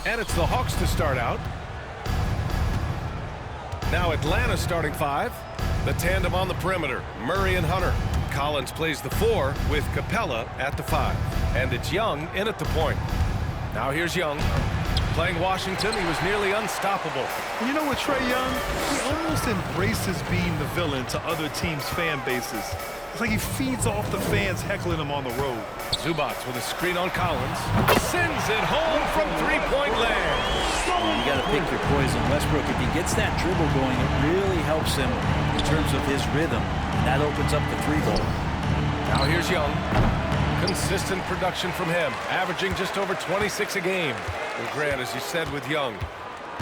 And it's the Hawks to start out. Now Atlanta starting 5. The tandem on the perimeter, Murray and Hunter. Collins plays the 4 with Capella at the 5. And it's Young in at the point. Now here's Young. Playing Washington, he was nearly unstoppable. You know what, Trae Young? He almost embraces being the villain to other teams' fan bases. It's like he feeds off the fans heckling him on the road. Zubac with a screen on Collins. Sends it home from three-point land. You got to pick your poison. Westbrook, if he gets that dribble going, it really helps him in terms of his rhythm. That opens up the 3-ball. Now here's Young. Consistent production from him, averaging just over 26 a game. And Grant, as you said with Young,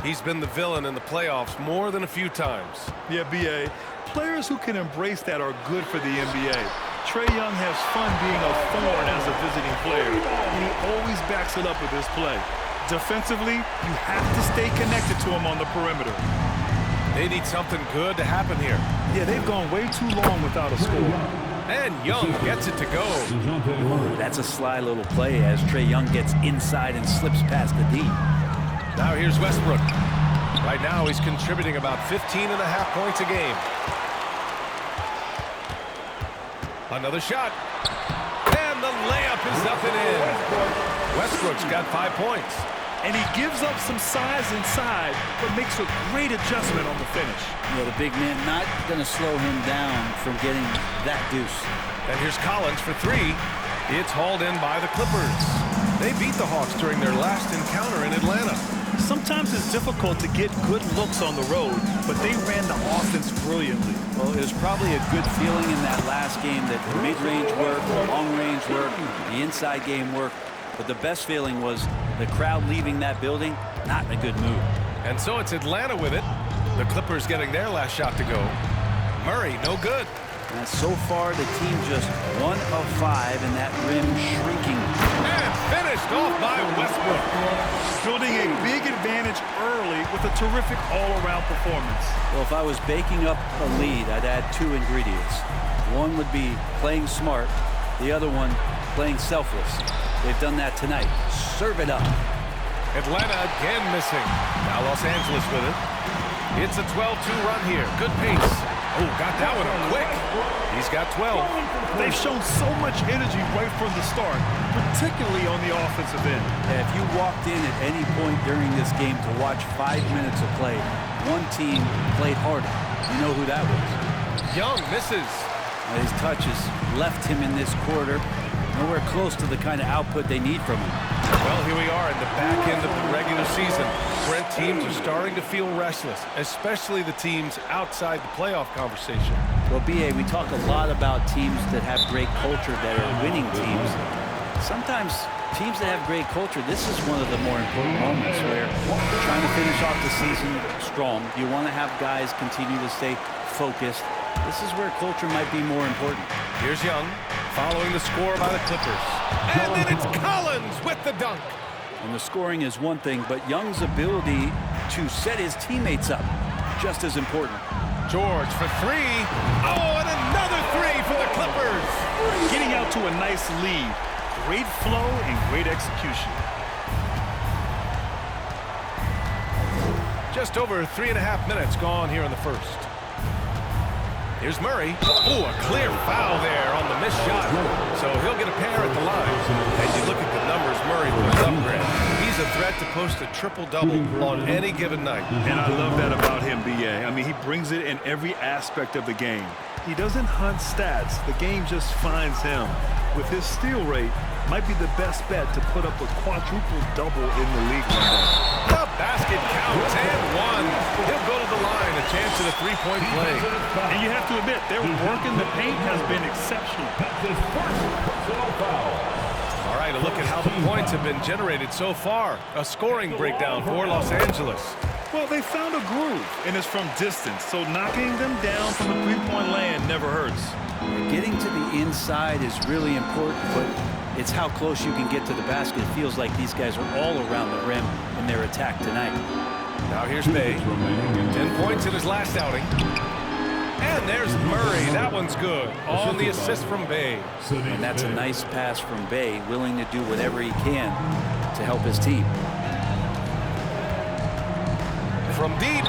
he's been the villain in the playoffs more than a few times. Yeah, B.A. Players who can embrace that are good for the NBA. Trae Young has fun being a thorn as a visiting player, and he always backs it up with his play. Defensively, you have to stay connected to him on the perimeter. They need something good to happen here. Yeah, they've gone way too long without a score. And Young gets it to go. That's a sly little play as Trae Young gets inside and slips past the D. Now here's Westbrook. Right now he's contributing about 15.5 points a game. Another shot. And the layup is up and in. Westbrook's got 5 points. And he gives up some size inside, but makes a great adjustment on the finish. Yeah, the big man not going to slow him down from getting that deuce. And here's Collins for 3. It's hauled in by the Clippers. They beat the Hawks during their last encounter in Atlanta. Sometimes it's difficult to get good looks on the road, but they ran the offense brilliantly. Well, it was probably a good feeling in that last game that the mid-range worked, the long-range worked, the inside game worked. But the best feeling was the crowd leaving that building, not in a good mood. And so it's Atlanta with it. The Clippers getting their last shot to go. Murray, no good. And so far, the team just 1 of 5, and that rim shrinking. And finished off by Westbrook. Building a big advantage early with a terrific all-around performance. Well, if I was baking up a lead, I'd add 2 ingredients. One would be playing smart. The other one, playing selfless. They've done that tonight. Serve it up. Atlanta again missing. Now Los Angeles with it. It's a 12-2 run here. Good pace. Oh, got that one up quick. He's got 12. They've shown so much energy right from the start, particularly on the offensive end. Yeah, if you walked in at any point during this game to watch 5 minutes of play, one team played harder. You know who that was. Young misses. His touches left him in this quarter. Nowhere close to the kind of output they need from him. Well, here we are in the back end of the regular season. Brent, teams are starting to feel restless, especially the teams outside the playoff conversation. Well, B.A., we talk a lot about teams that have great culture, that are winning teams. Sometimes teams that have great culture, this is one of the more important moments where you're trying to finish off the season strong. You want to have guys continue to stay focused. This is where culture might be more important. Here's Young, following the score by the Clippers. And then it's Collins with the dunk. And the scoring is one thing, but Young's ability to set his teammates up, just as important. George for 3. Oh, and another 3 for the Clippers. Getting out to a nice lead. Great flow and great execution. Just over 3.5 minutes gone here in the first. Here's Murray. Oh, a clear foul there on the missed shot. So he'll get a pair at the line. And you look at the numbers Murray puts up, Grant. He's a threat to post a triple-double on any given night. And I love that about him, B.A. I mean, he brings it in every aspect of the game. He doesn't hunt stats. The game just finds him. With his steal rate, might be the best bet to put up a quadruple-double in the league one day. The basket counts and 1. He'll go to the line, a chance at a 3-point play. And you have to admit, their work in the paint has been exceptional. All right, a look at how the points have been generated so far. A scoring breakdown for Los Angeles. Well, they found a groove, and it's from distance, so knocking them down from the three-point land never hurts. Getting to the inside is really important, but it's how close you can get to the basket. It feels like these guys are all around the rim in their attack tonight. Now here's Bay. 10 points in his last outing. And there's Murray. That one's good. On the assist from Bay. And that's a nice pass from Bay, willing to do whatever he can to help his team. from deep.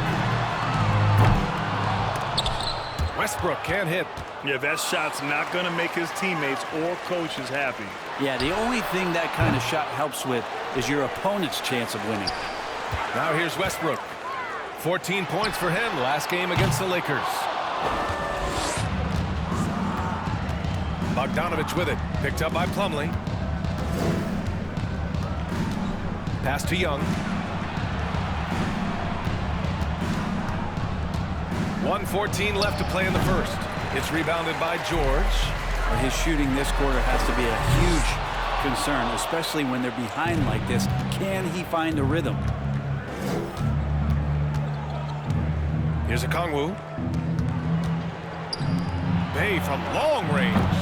Westbrook can't hit. Yeah, that shot's not going to make his teammates or coaches happy. Yeah, the only thing that kind of shot helps with is your opponent's chance of winning. Now here's Westbrook. 14 points for him last game against the Lakers. Bogdanovich with it. Picked up by Plumlee. Pass to Young. 1:14 left to play in the first. It's rebounded by George. But his shooting this quarter has to be a huge concern, especially when they're behind like this. Can he find a rhythm? Here's a Kongwu. Bay from long range.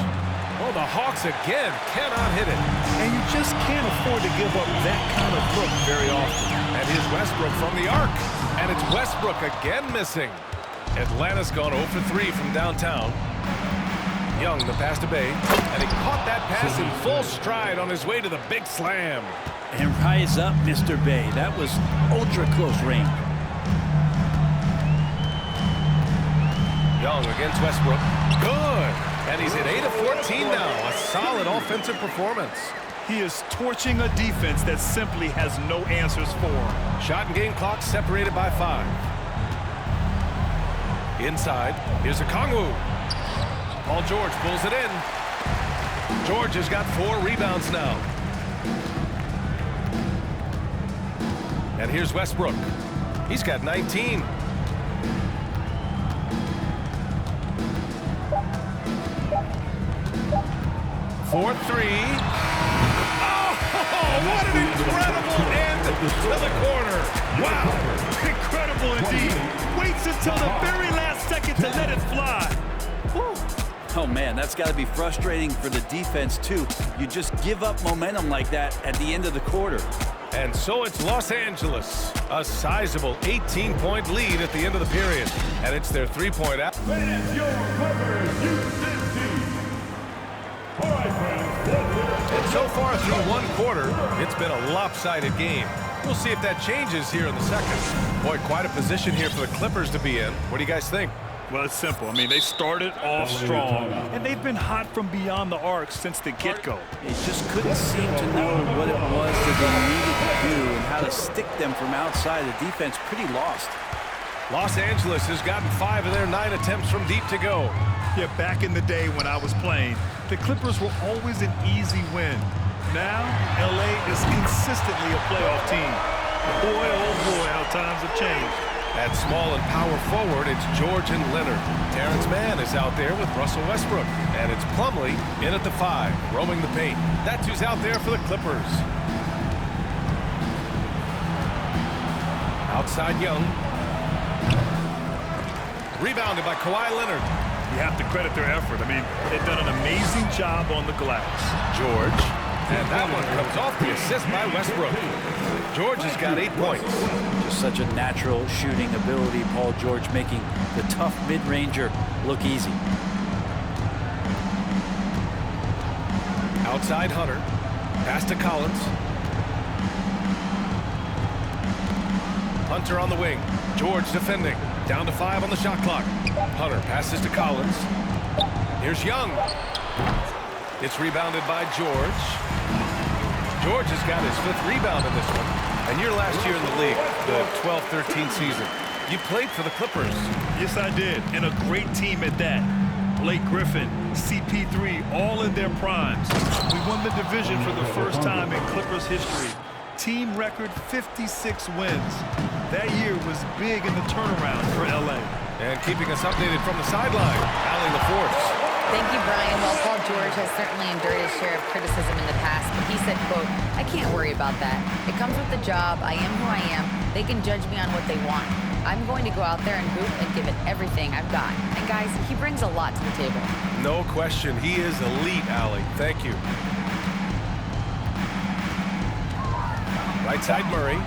Oh, the Hawks again cannot hit it. And you just can't afford to give up that kind of look very often. And here's Westbrook from the arc. And it's Westbrook again missing. Atlanta's gone 0 for 3 from downtown. Young, the pass to Bay. And he caught that pass in full stride on his way to the big slam. And rise up, Mr. Bay. That was ultra close range. Young against Westbrook. Good. And he's at 8 of 14 now. A solid offensive performance. He is torching a defense that simply has no answers for him. Shot and game clock separated by 5. Inside. Here's a Kongwu. Paul George pulls it in. George has got 4 rebounds now. And here's Westbrook. He's got 19. For 3. Oh, what an incredible end to the corner. Wow, incredible indeed. Waits until the very last second to let it fly. Woo. Oh, man, that's got to be frustrating for the defense, too. You just give up momentum like that at the end of the quarter. And so it's Los Angeles. A sizable 18-point lead at the end of the period. And it's their 3-point out. And so far through one quarter, it's been a lopsided game. We'll see if that changes here in the second. Boy, quite a position here for the Clippers to be in. What do you guys think? Well, it's simple. I mean, they started off strong, and they've been hot from beyond the arc since the get-go. They just couldn't seem to know what it was that they needed to do and how to stick them from outside. The defense pretty lost. Los Angeles has gotten 5 of their 9 attempts from deep to go. Yeah, back in the day when I was playing, the Clippers were always an easy win. Now, LA is consistently a playoff team. Boy, oh boy, how times have changed. At small and power forward, it's George and Leonard. Terrence Mann is out there with Russell Westbrook. And it's Plumlee in at the 5, roaming the paint. That's who's out there for the Clippers. Outside Young. Rebounded by Kawhi Leonard. You have to credit their effort. I mean, they've done an amazing job on the glass. George. And that one comes off the assist by Westbrook. George has got 8 points. Just such a natural shooting ability. Paul George making the tough mid-ranger look easy. Outside Hunter. Pass to Collins. Hunter on the wing. George defending. Down to 5 on the shot clock. Hunter passes to Collins. Here's Young. It's rebounded by George. George has got his 5th rebound in this one. And your last year in the league, the 12-13 season, you played for the Clippers. Yes, I did. And a great team at that. Blake Griffin, CP3, all in their primes. We won the division for the first time in Clippers history. Team record 56 wins. That year was big in the turnaround for LA. And keeping us updated from the sideline, Allie LaForce. Thank you, Brian. Well, Paul George has certainly endured his share of criticism in the past, but he said, quote, "I can't worry about that. It comes with the job. I am who I am. They can judge me on what they want. I'm going to go out there and hoop and give it everything I've got." And guys, he brings a lot to the table. No question. He is elite, Allie. Thank you. Right side Murray.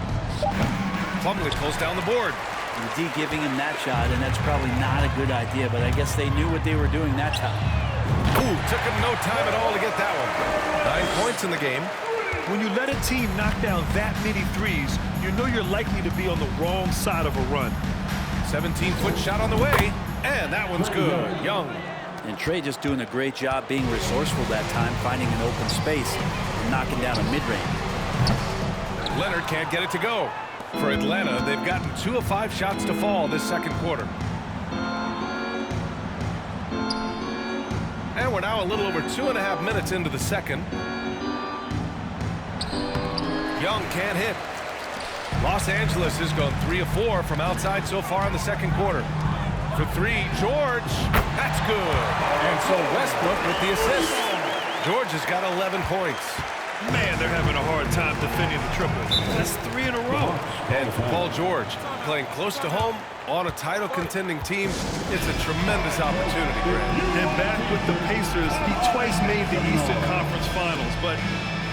Plumlee pulls down the board. D giving him that shot, and that's probably not a good idea, but I guess they knew what they were doing that time. Ooh, took him no time at all to get that one. 9 points in the game. When you let a team knock down that many threes, you know you're likely to be on the wrong side of a run. 17-foot shot on the way, and that one's good. Young. And Trey just doing a great job being resourceful that time, finding an open space and knocking down a mid-range. Leonard can't get it to go. For Atlanta, they've gotten 2 of 5 shots to fall this second quarter. And we're now a little over 2.5 minutes into the second. Young can't hit. Los Angeles has gone 3 of 4 from outside so far in the second quarter. For 3, George. That's good. And so Westbrook with the assist. George has got 11 points. Man, they're having a hard time defending the triple. That's 3 in a row. And for Paul George, playing close to home on a title-contending team, it's a tremendous opportunity, Grant. And back with the Pacers, he twice made the Eastern Conference Finals, but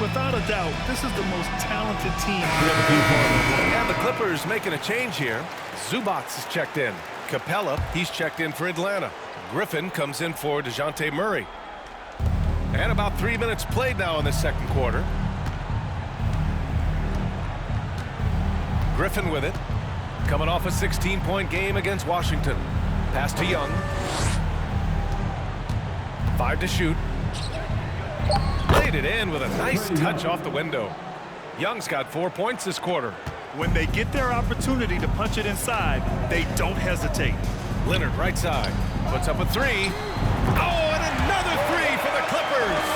without a doubt, this is the most talented team to ever be a part of. And the Clippers making a change here. Zubats is checked in. Capella, he's checked in for Atlanta. Griffin comes in for DeJounte Murray. And about 3 minutes played now in the second quarter. Griffin with it. Coming off a 16-point game against Washington. Pass to Young. 5 to shoot. Laid it in with a nice touch off the window. Young's got 4 points this quarter. When they get their opportunity to punch it inside, they don't hesitate. Leonard right side. Puts up a 3. Oh, and another 3 for the Clippers.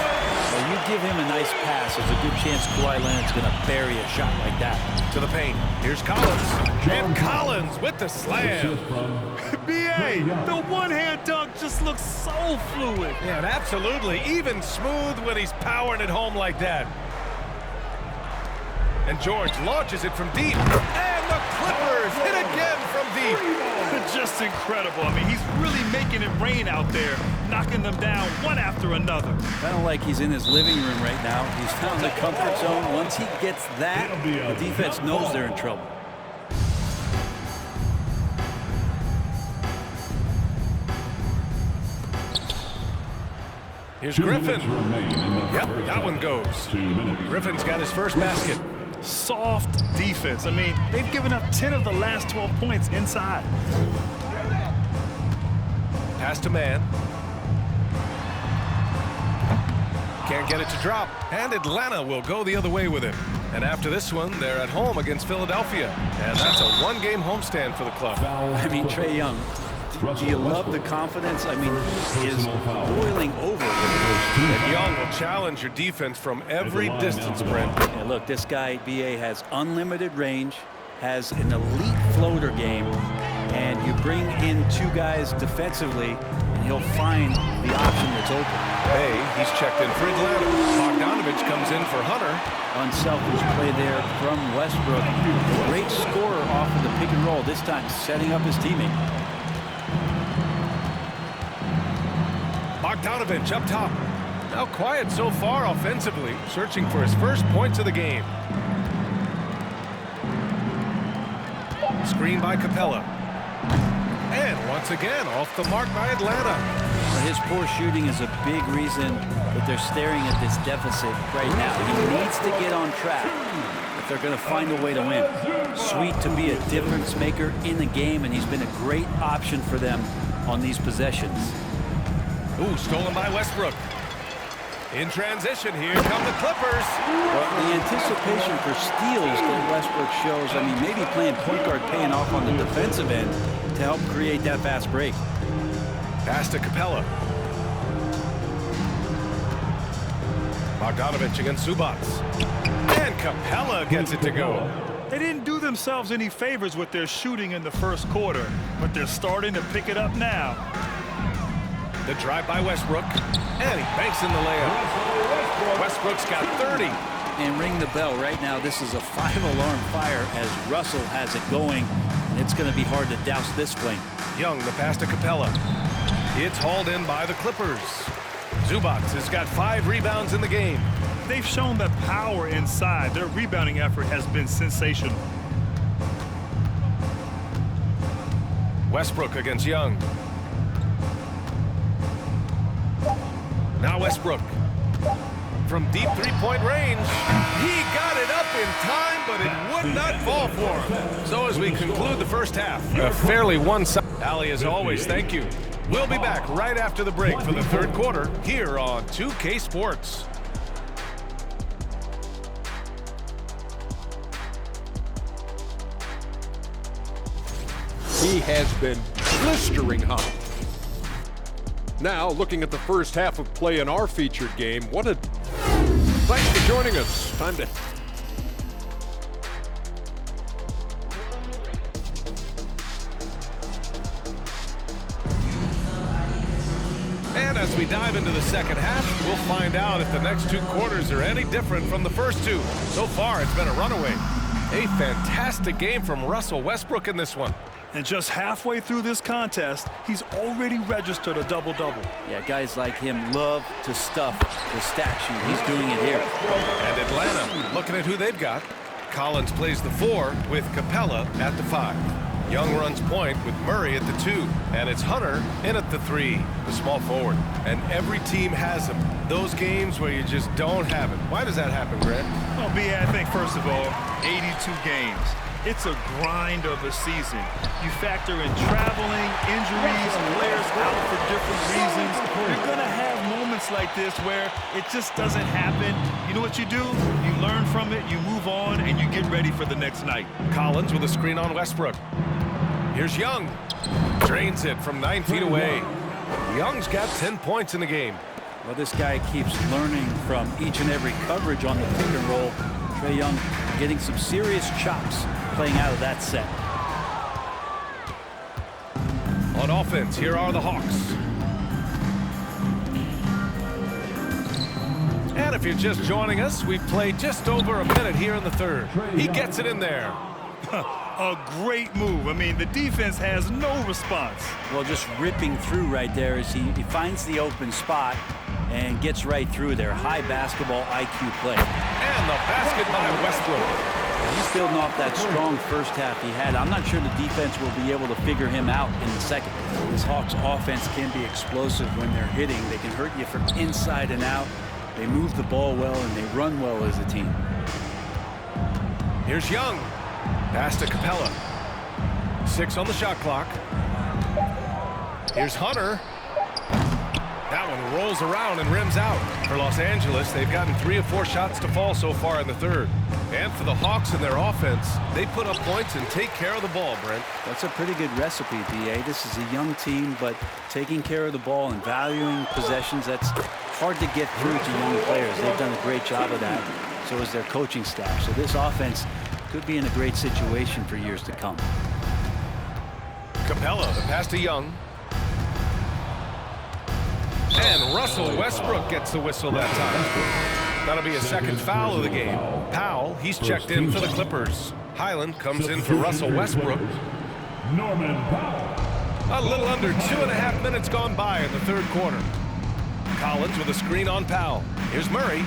Well, you give him a nice pass, there's a good chance Kawhi Leonard's going to bury a shot like that. To the paint. Here's Collins. And Collins with the slam. B.A., the one-hand dunk just looks so fluid. Yeah, and absolutely. Even smooth when he's powering it home like that. And George launches it from deep. And the Clippers hit again from deep. Just incredible. I mean, he's really making it rain out there, knocking them down one after another. Kind of like he's in his living room right now. He's found the comfort zone. Once he gets that, the defense knows they're in trouble. Here's Griffin. Yep, that one goes. Griffin's got his first basket. Soft defense. I mean, they've given up 10 of the last 12 points inside. Pass to man. Can't get it to drop. And Atlanta will go the other way with it. And after this one, they're at home against Philadelphia. And that's a one-game homestand for the club. I mean, Trey Young, do you love the confidence? I mean, he is boiling over. And Young will challenge your defense from every distance, Brent. Yeah, look, this guy, B.A., has unlimited range, has an elite floater game, and you bring in 2 guys defensively, and he'll find the option that's open. Hey, he's checked in for Atlanta. Bogdanovich comes in for Hunter. Unselfish play there from Westbrook. Great scorer off of the pick and roll, this time setting up his teammate. Bogdanovich up top. Now quiet so far offensively, searching for his first points of the game. Screen by Capella. And once again, off the mark by Atlanta. His poor shooting is a big reason that they're staring at this deficit right now. He needs to get on track if they're going to find a way to win. Sweet to be a difference maker in the game, and he's been a great option for them on these possessions. Ooh, stolen by Westbrook. In transition, here come the Clippers. Well, the anticipation for steals that Westbrook shows, I mean, maybe playing point guard paying off on the defensive end to help create that fast break. Pass to Capella. Bogdanovich against Zubats. And Capella gets it to go. They didn't do themselves any favors with their shooting in the first quarter, but they're starting to pick it up now. The drive by Westbrook, and he banks in the layup. Westbrook's got 30. And ring the bell right now. This is a 5-alarm fire as Russell has it going, and it's going to be hard to douse this flame. Young, the pass to Capella. It's hauled in by the Clippers. Zubats has got 5 rebounds in the game. They've shown that power inside. Their rebounding effort has been sensational. Westbrook against Young. Now Westbrook. from deep three-point range. He got it up in time, but it would not fall for him. So as we conclude the first half, a fairly one-sided. Ali, as always, thank you. We'll be back right after the break for the third quarter here on 2K Sports. He has been blistering hot. Now, looking at the first half of play in our featured game, thanks for joining us. Time to... And as we dive into the second half, we'll find out if the next two quarters are any different from the first two. So far, it's been a runaway. A fantastic game from Russell Westbrook in this one. And just halfway through this contest, he's already registered a double-double. Yeah, guys like him love to stuff the stat sheet. He's doing it here. And Atlanta, looking at who they've got. Collins plays the 4 with Capella at the 5. Young runs point with Murray at the 2. And it's Hunter in at the 3, the small forward. And every team has them. Those games where you just don't have it. Why does that happen, Grant? Well, B, I think, first of all, 82 games. It's a grind of a season. You factor in traveling, injuries, players out for different reasons. You're going to have moments like this where it just doesn't happen. You know what you do? You learn from it, you move on, and you get ready for the next night. Collins with a screen on Westbrook. Here's Young. Drains it from 9 feet away. Young's got 10 points in the game. Well, this guy keeps learning from each and every coverage on the pick and roll. Trae Young getting some serious chops playing out of that set. On offense, here are the Hawks. And if you're just joining us, we've played just over a minute here in the third. He gets it in there. A great move. I mean, the defense has no response. Well, just ripping through right there as he finds the open spot and gets right through there. High basketball IQ play. And the basket by Westbrook. He's building off that strong first half he had. I'm not sure the defense will be able to figure him out in the second. This Hawks offense can be explosive when they're hitting. They can hurt you from inside and out. They move the ball well and they run well as a team. Here's Young. Pass to Capella. 6 on the shot clock. Here's Hunter. That one rolls around and rims out. For Los Angeles, they've gotten 3 of 4 shots to fall so far in the third. And for the Hawks and their offense, they put up points and take care of the ball, Brent. That's a pretty good recipe, B.A. This is a young team, but taking care of the ball and valuing possessions, that's hard to get through to young players. They've done a great job of that. So is their coaching staff. So this offense could be in a great situation for years to come. Capella, the pass to Young. And Russell Westbrook gets the whistle that time. That'll be a second foul of the game. Powell, he's checked in for the Clippers. Highland comes in for Russell Westbrook. A little under 2.5 minutes gone by in the third quarter. Collins with a screen on Powell. Here's Murray.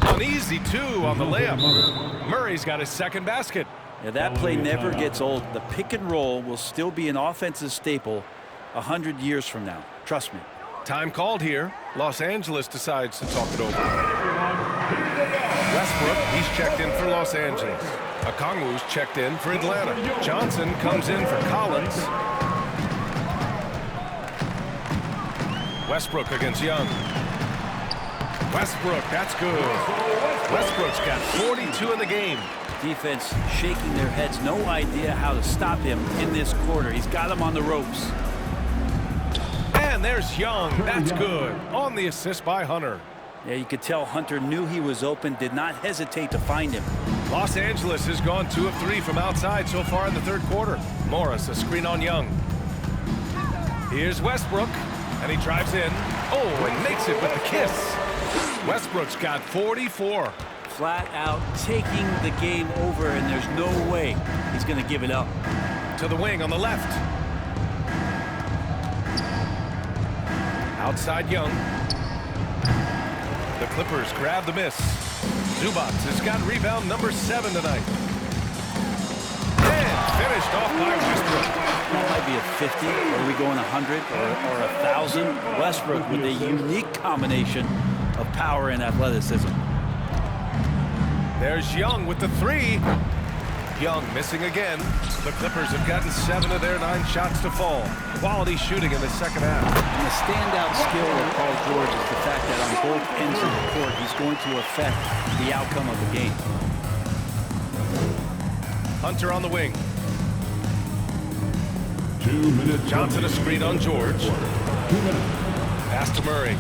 An easy 2 on the layup. Murray's got his second basket. Yeah, that play never gets old. The pick and roll will still be an offensive staple 100 years from now. Trust me. Time called here. Los Angeles decides to talk it over. Westbrook, he's checked in for Los Angeles. Okongwu's checked in for Atlanta. Johnson comes in for Collins. Westbrook against Young. Westbrook, that's good. Westbrook's got 42 in the game. Defense shaking their heads. No idea how to stop him in this quarter. He's got him on the ropes. And there's Young. That's good. On the assist by Hunter. Yeah, you could tell Hunter knew he was open, did not hesitate to find him. Los Angeles has gone 2 of 3 from outside so far in the third quarter. Morris, a screen on Young. Here's Westbrook, and he drives in. Oh, and makes it with the kiss. Westbrook's got 44. Flat out taking the game over, and there's no way he's going to give it up. To the wing on the left. Outside Young. The Clippers grab the miss. Zubac has got rebound number 7 tonight. And finished off by Westbrook. That might be a 50, or are we going 100 or 1,000? Westbrook with a unique combination of power and athleticism. There's Young with the three. Young missing again. The Clippers have gotten 7 of their 9 shots to fall. Quality shooting in the second half. And the standout skill of Paul George is the fact that on both ends of the court, he's going to affect the outcome of the game. Hunter on the wing. 2 minutes. Johnson a screen on George. 2 minutes. Pass to Murray.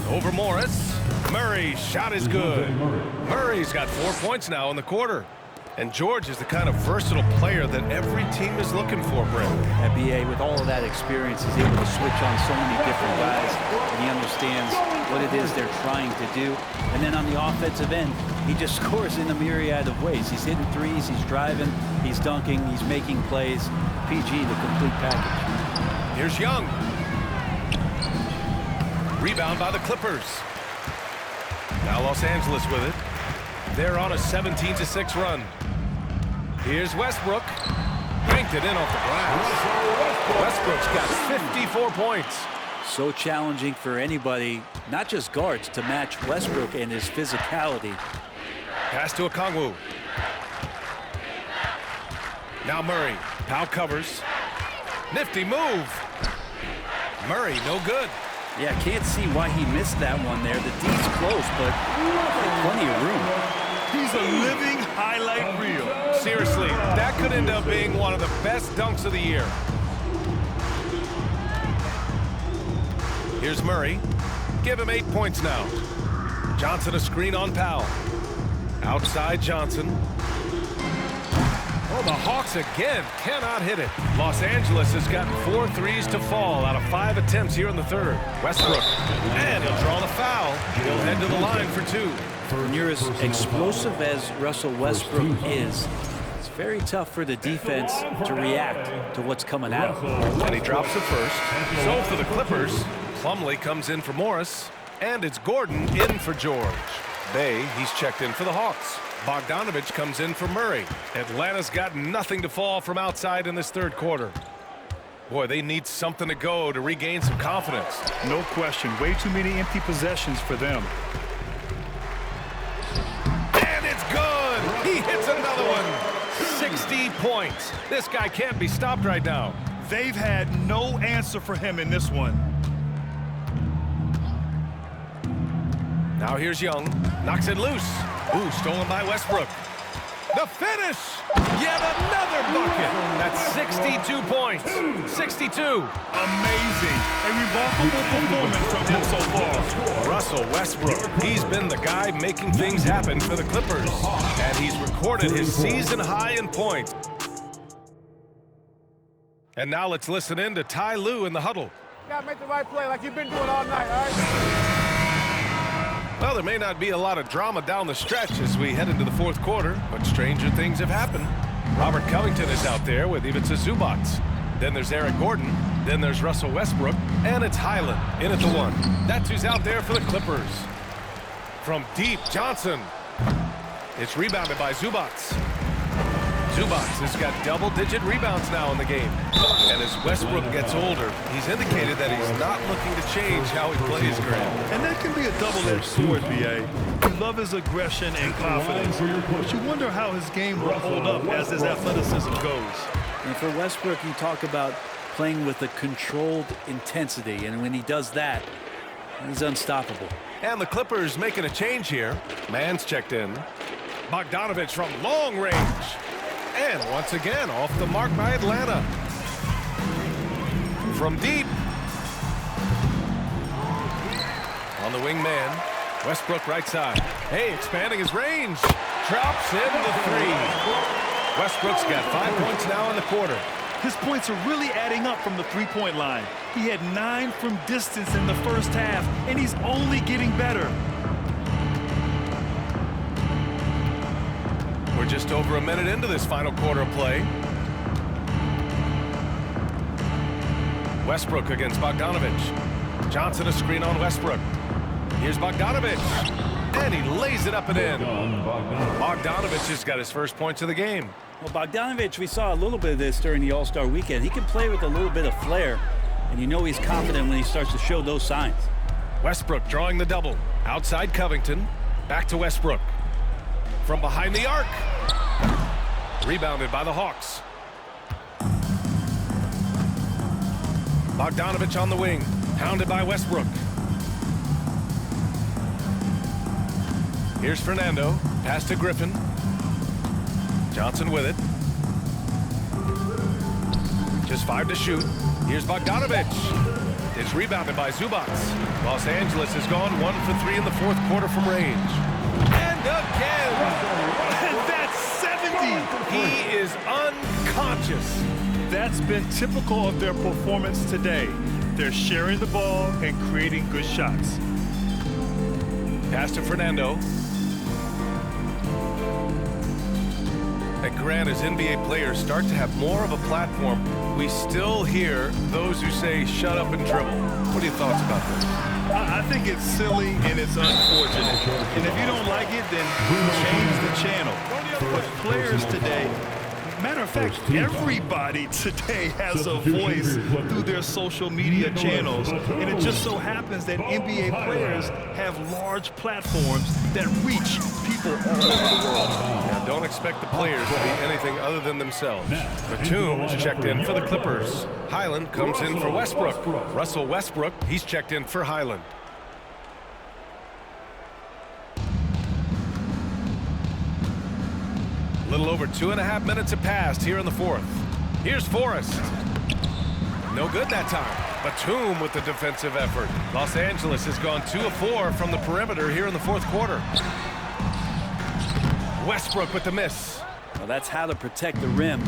Over Morris. Murray's shot is good. Murray's got 4 points now in the quarter. And George is the kind of versatile player that every team is looking for, Brent. At BA, with all of that experience, he's able to switch on so many different guys, and he understands what it is they're trying to do. And then on the offensive end, he just scores in a myriad of ways. He's hitting threes, he's driving, he's dunking, he's making plays. PG, the complete package. Here's Young. Rebound by the Clippers. Now Los Angeles with it. They're on a 17-6 run. Here's Westbrook. Banked it in off the glass. Westbrook's got 54 points. So challenging for anybody, not just guards, to match Westbrook and his physicality. Pass to Okongwu. Now Murray. Powell covers. Nifty move. Murray, no good. Yeah, can't see why he missed that one there. The D's close, but plenty of room. He's a living highlight reel. Seriously, that could end up being one of the best dunks of the year. Here's Murray. Give him 8 points now. Johnson a screen on Powell. Outside Johnson. Oh, the Hawks again cannot hit it. Los Angeles has gotten 4 threes to fall out of 5 attempts here in the third. Westbrook, and he'll draw the foul. He'll head to the line for 2. When you're as explosive as Russell Westbrook is, it's very tough for the defense to react to what's coming at him. And he drops it first. So for the Clippers, Plumlee comes in for Morris, and it's Gordon in for George. Bay, he's checked in for the Hawks. Bogdanovich comes in for Murray. Atlanta's got nothing to fall from outside in this third quarter. Boy, they need something to go to regain some confidence. No question. Way too many empty possessions for them. And it's good! He hits another one! 60 points. This guy can't be stopped right now. They've had no answer for him in this one. Now here's Young. Knocks it loose. Ooh, stolen by Westbrook. The finish! Yet another bucket! That's 62 points. 62. Amazing. A remarkable performance from him so far. Russell Westbrook. He's been the guy making things happen for the Clippers. And he's recorded his season high in points. And now let's listen in to Ty Lue in the huddle. You gotta make the right play like you've been doing all night, all right? Well, there may not be a lot of drama down the stretch as we head into the fourth quarter, but stranger things have happened. Robert Covington is out there with Ivica Zubac. Then there's Eric Gordon. Then there's Russell Westbrook. And it's Highland in at the 1. That's who's out there for the Clippers. From deep, Johnson. It's rebounded by Zubac. Zubac has got double-digit rebounds now in the game. And as Westbrook gets older, he's indicated that he's not looking to change how he plays, Grant. And that can be a double-edged sword, B.A. You love his aggression and confidence, but you wonder how his game will hold up as his athleticism goes. And for Westbrook, you talk about playing with a controlled intensity, and when he does that, he's unstoppable. And the Clippers making a change here. Mann's checked in. Bogdanovich from long range. And once again, off the mark by Atlanta. From deep. On the wing man. Westbrook right side. Hey, expanding his range. Drops in the 3. Westbrook's got 5 points now in the quarter. His points are really adding up from the three-point line. He had 9 from distance in the first half, and he's only getting better. We're just over a minute into this final quarter of play. Westbrook against Bogdanovich. Johnson a screen on Westbrook. Here's Bogdanovich. And he lays it up and in. Bogdanovich has got his first points of the game. Well, Bogdanovich, we saw a little bit of this during the All-Star weekend. He can play with a little bit of flair. and you know he's confident when he starts to show those signs. Westbrook drawing the double. Outside Covington. Back to Westbrook. From behind the arc. Rebounded by the Hawks. Bogdanovich on the wing. Hounded by Westbrook. Here's Fernando. Pass to Griffin. Johnson with it. Just 5 to shoot. Here's Bogdanovich. It's rebounded by Zubac. Los Angeles has gone 1 for 3 in the fourth quarter from range. And again! That's 70! He is unconscious. That's been typical of their performance today. They're sharing the ball and creating good shots. Pass to Fernando. And Grant, as NBA players start to have more of a platform, we still hear those who say, shut up and dribble. What are your thoughts about this? I think it's silly and it's unfortunate. And if you don't like it, then change the channel. But players today, matter of fact, everybody today has a voice through their social media channels. And it just so happens that NBA players have large platforms that reach people all over the world. Now, don't expect the players to be anything other than themselves. Batum is checked in for the Clippers. Highland comes in for Westbrook. Russell Westbrook, he's checked in for Highland. A little over 2.5 minutes have passed here in the fourth. Here's Forrest. No good that time. Batum with the defensive effort. Los Angeles has gone 2 of 4 from the perimeter here in the fourth quarter. Westbrook with the miss. Well, that's how to protect the rim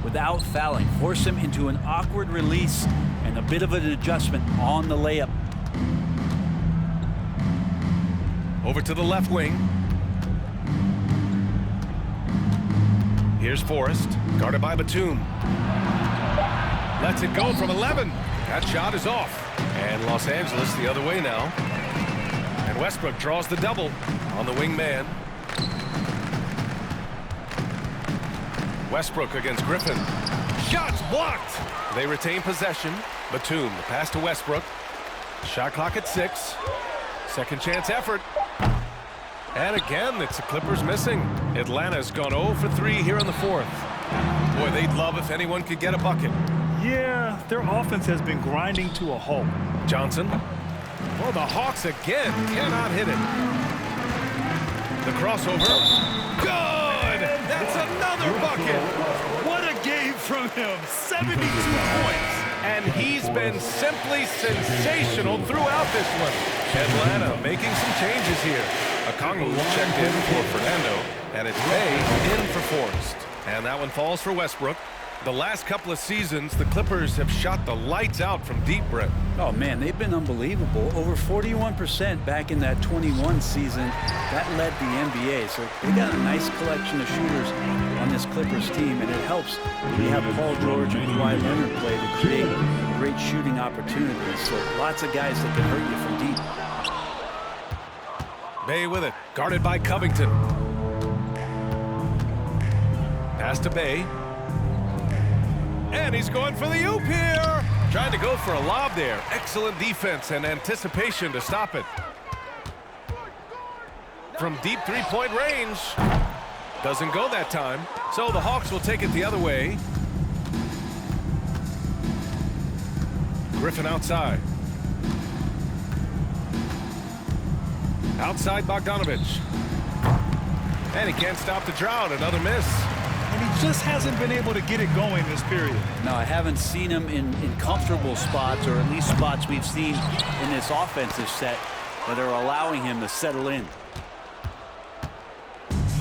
without fouling. Force him into an awkward release and a bit of an adjustment on the layup. Over to the left wing. Here's Forrest, guarded by Batum. Lets it go from 11. That shot is off. And Los Angeles the other way now. And Westbrook draws the double on the wing man. Westbrook against Griffin. Shots blocked. They retain possession. Batum, the pass to Westbrook. Shot clock at 6. Second chance effort. And again, it's the Clippers missing. Atlanta's gone 0 for 3 here in the fourth. Boy, they'd love if anyone could get a bucket. Yeah, their offense has been grinding to a halt. Johnson. Oh, the Hawks again cannot hit it. The crossover. Good! That's another bucket. What a game from him. 72 points. And he's been simply sensational throughout this one. Atlanta making some changes here. Okongwu checked in for Fernando, and it's Bay in for Forrest. And that one falls for Westbrook. The last couple of seasons, the Clippers have shot the lights out from deep, Brett. Oh, man, they've been unbelievable. Over 41% back in that 21 season. That led the NBA. So they got a nice collection of shooters on this Clippers team, and it helps when you have Paul George and Kawhi Leonard play to create great shooting opportunities. So lots of guys that can hurt you from deep. Bay with it, guarded by Covington. Pass to Bay. And he's going for the oop here. Trying to go for a lob there. Excellent defense and anticipation to stop it. From deep three-point range. Doesn't go that time. So the Hawks will take it the other way. Griffin outside. Outside Bogdanovich. And he can't stop the drought. Another miss. And he just hasn't been able to get it going this period. No, I haven't seen him in comfortable spots, or at least spots we've seen in this offensive set that are allowing him to settle in.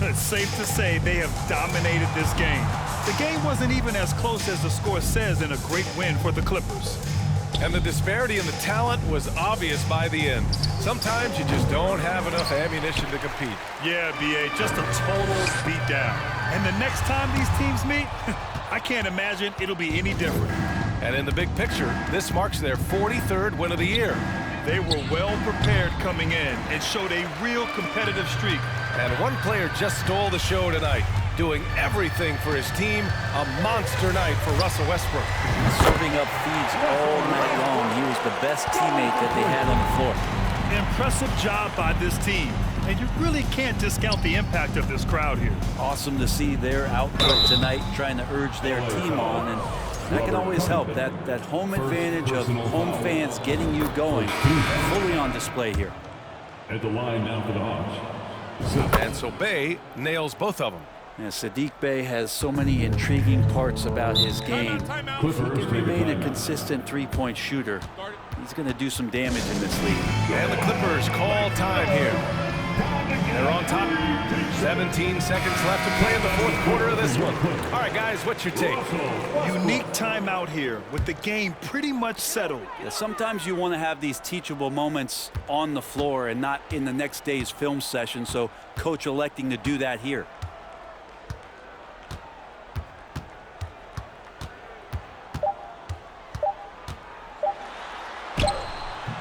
It's safe to say they have dominated this game. The game wasn't even as close as the score says in a great win for the Clippers. And the disparity in the talent was obvious by the end. Sometimes you just don't have enough ammunition to compete. Yeah, B.A., just a total beatdown. And the next time these teams meet, I can't imagine it'll be any different. And in the big picture, this marks their 43rd win of the year. They were well prepared coming in and showed a real competitive streak. And one player just stole the show tonight. doing everything for his team. A monster night for Russell Westbrook. Serving up feeds all night long. He was the best teammate that they had on the floor. Impressive job by this team. And you really can't discount the impact of this crowd here. Awesome to see their output tonight, trying to urge their team on, and that can always help. That home advantage of home fans getting you going, fully on display here. At the line now for the Hawks. And so Bey nails both of them. Yeah, Sadiq Bey has so many intriguing parts about his game. If he can remain a consistent three-point shooter, he's going to do some damage in this league. And the Clippers call time here. They're on top. 17 seconds left to play in the fourth quarter of this one. All right, guys, what's your take? Unique timeout here with the game pretty much settled. Yeah, sometimes you want to have these teachable moments on the floor and not in the next day's film session, so coach electing to do that here.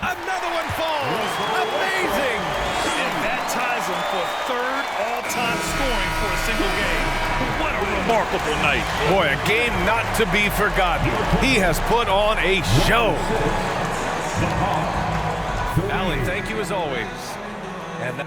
Another one falls. Amazing. And that ties him for third all-time scoring for a single game. What a remarkable night. Boy, a game not to be forgotten. He has put on a show. Allie, thank you as always. And